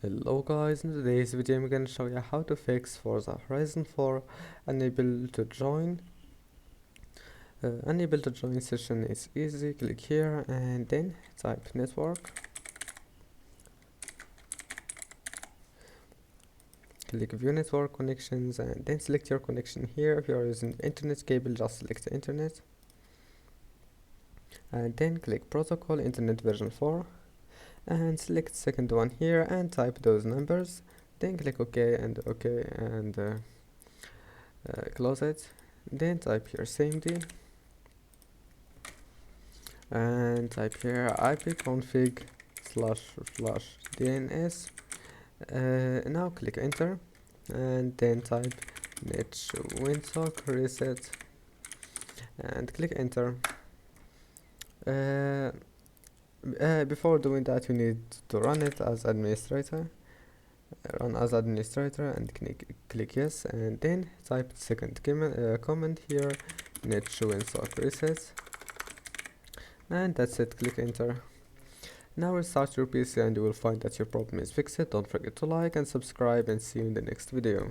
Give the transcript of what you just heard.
Hello guys, in today's video I'm going to show you how to fix Forza Horizon 4 unable to join. Unable to join session is easy. Click here and then type network. Click view network connections and then select your connection here. If you are using internet cable, just select the internet and then click protocol internet version 4 and select second one here and type those numbers, then click OK and close it, then type here CMD and type here ipconfig // DNS. Now click enter and then type net winsock reset and click enter. Before doing that, you need to run it as administrator. Run as administrator and click yes, and then type second comment here, net winsock reset, and that's it. Click enter. Now restart your PC and you will find that your problem is fixed. Don't forget to like and subscribe, and see you in the next video.